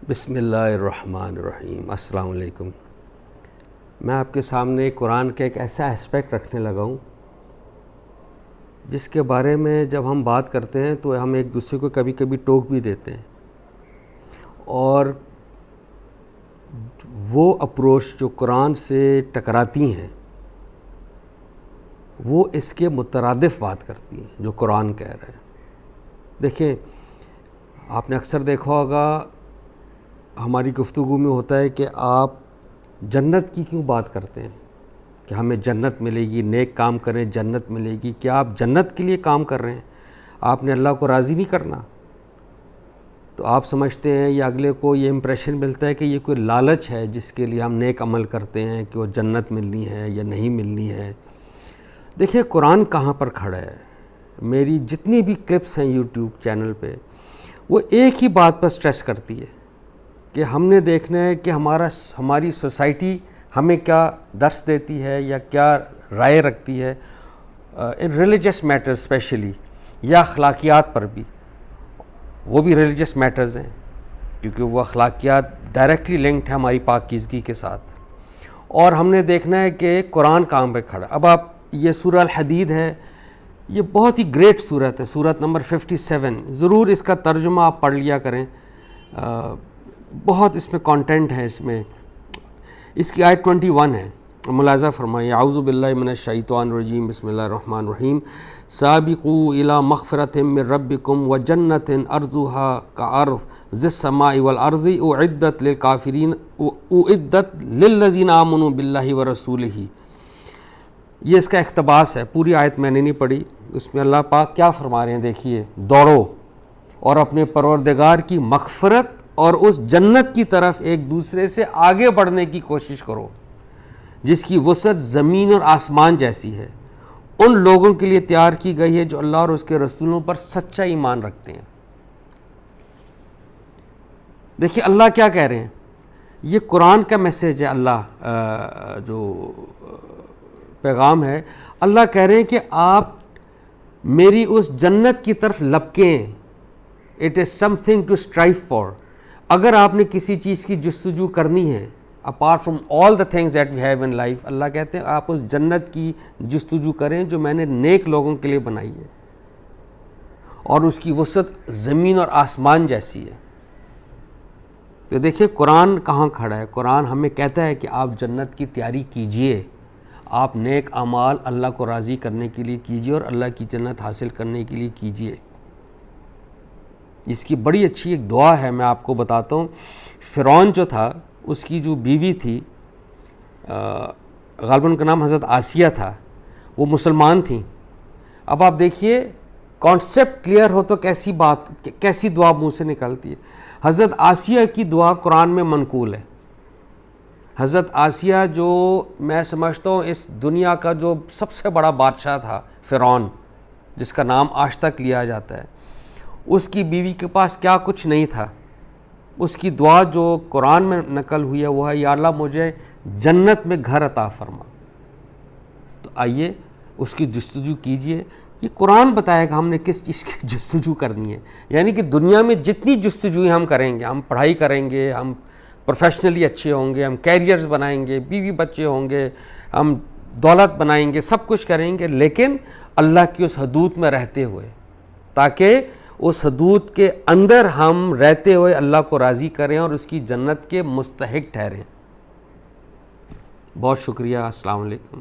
بسم اللہ الرحمن الرحیم۔ السلام علیکم۔ میں آپ کے سامنے قرآن کا ایک ایسا اسپیکٹ رکھنے لگا ہوں جس کے بارے میں جب ہم بات کرتے ہیں تو ہم ایک دوسرے کو کبھی کبھی ٹوک بھی دیتے ہیں، اور وہ اپروچ جو قرآن سے ٹکراتی ہیں وہ اس کے مترادف بات کرتی ہیں جو قرآن کہہ رہا ہے۔ دیکھیں، آپ نے اکثر دیکھا ہوگا ہماری گفتگو میں ہوتا ہے کہ آپ جنت کی کیوں بات کرتے ہیں کہ ہمیں جنت ملے گی، نیک کام کریں جنت ملے گی۔ کیا آپ جنت کے لیے کام کر رہے ہیں؟ آپ نے اللہ کو راضی نہیں کرنا؟ تو آپ سمجھتے ہیں یا اگلے کو یہ امپریشن ملتا ہے کہ یہ کوئی لالچ ہے جس کے لیے ہم نیک عمل کرتے ہیں کہ وہ جنت ملنی ہے یا نہیں ملنی ہے۔ دیکھیں قرآن کہاں پر کھڑا ہے۔ میری جتنی بھی کلپس ہیں یوٹیوب چینل پہ وہ ایک ہی بات پر سٹریس کرتی ہے کہ ہم نے دیکھنا ہے کہ ہماری سوسائٹی ہمیں کیا درس دیتی ہے یا کیا رائے رکھتی ہے ان ریلیجس میٹرز اسپیشلی، یا اخلاقیات پر بھی۔ وہ بھی ریلیجس میٹرز ہیں کیونکہ وہ اخلاقیات ڈائریکٹلی لنکڈ ہے ہماری پاکیزگی کے ساتھ، اور ہم نے دیکھنا ہے کہ قرآن کہاں پہ کھڑا۔ اب آپ یہ سورہ الحدید ہے، یہ بہت ہی گریٹ سورت ہے، سورت نمبر 57۔ ضرور اس کا ترجمہ آپ پڑھ لیا کریں، بہت اس میں کانٹینٹ ہے۔ اس کی آیت 21 ہے، ملاحظہ فرمائیے۔ اعوذ باللہ من الشیطان الرجیم، بسم اللہ الرحمن الرحیم۔ سابقوا الی مغفرۃ من ربکم وجنۃ ارضها کعرض السماء والارض اعدت للکافرین اعدت للذین آمنوا باللہ ورسولہ۔ یہ اس کا اقتباس ہے، پوری آیت میں نے نہیں پڑھی۔ اس میں اللہ پاک کیا فرما رہے ہیں دیکھیے، دوڑو اور اپنے پروردگار کی مغفرت اور اس جنت کی طرف ایک دوسرے سے آگے بڑھنے کی کوشش کرو جس کی وسعت زمین اور آسمان جیسی ہے، ان لوگوں کے لیے تیار کی گئی ہے جو اللہ اور اس کے رسولوں پر سچا ایمان رکھتے ہیں۔ دیکھیے اللہ کیا کہہ رہے ہیں، یہ قرآن کا میسیج ہے، اللہ جو پیغام ہے، اللہ کہہ رہے ہیں کہ آپ میری اس جنت کی طرف لپکیں۔ It is something to strive for. اگر آپ نے کسی چیز کی جستجو کرنی ہے apart from all the things that we have in life, Allah کہتے ہیں آپ اس جنت کی جستجو کریں جو میں نے نیک لوگوں کے لیے بنائی ہے، اور اس کی وسعت زمین اور آسمان جیسی ہے۔ تو دیکھیں قرآن کہاں کھڑا ہے۔ قرآن ہمیں کہتا ہے کہ آپ جنت کی تیاری کیجئے، آپ نیک اعمال اللہ کو راضی کرنے کے لیے کیجئے اور اللہ کی جنت حاصل کرنے کے لیے کیجئے۔ اس کی بڑی اچھی ایک دعا ہے، میں آپ کو بتاتا ہوں۔ فرعون جو تھا، اس کی جو بیوی تھی، غالباً ان کا نام حضرت آسیہ تھا، وہ مسلمان تھیں۔ اب آپ دیکھیے کانسیپٹ کلیئر ہو تو کیسی دعا منہ سے نکلتی ہے۔ حضرت آسیہ کی دعا قرآن میں منقول ہے۔ حضرت آسیہ جو میں سمجھتا ہوں اس دنیا کا جو سب سے بڑا بادشاہ تھا، فرعون، جس کا نام آج تک لیا جاتا ہے، اس کی بیوی کے پاس کیا کچھ نہیں تھا۔ اس کی دعا جو قرآن میں نقل ہوئی ہے وہ ہے، یا اللہ مجھے جنت میں گھر عطا فرما۔ تو آئیے اس کی جستجو کیجئے۔ یہ قرآن بتائے گا ہم نے کس چیز کی جستجو کرنی ہے۔ یعنی کہ دنیا میں جتنی جستجویں ہم کریں گے، ہم پڑھائی کریں گے، ہم پروفیشنلی اچھے ہوں گے، ہم کیریئرز بنائیں گے، بیوی بچے ہوں گے، ہم دولت بنائیں گے، سب کچھ کریں گے، لیکن اللہ کی اس حدود میں رہتے ہوئے، تاکہ اس حدود کے اندر ہم رہتے ہوئے اللہ کو راضی کریں اور اس کی جنت کے مستحق ٹھہریں۔ بہت شکریہ۔ السلام علیکم۔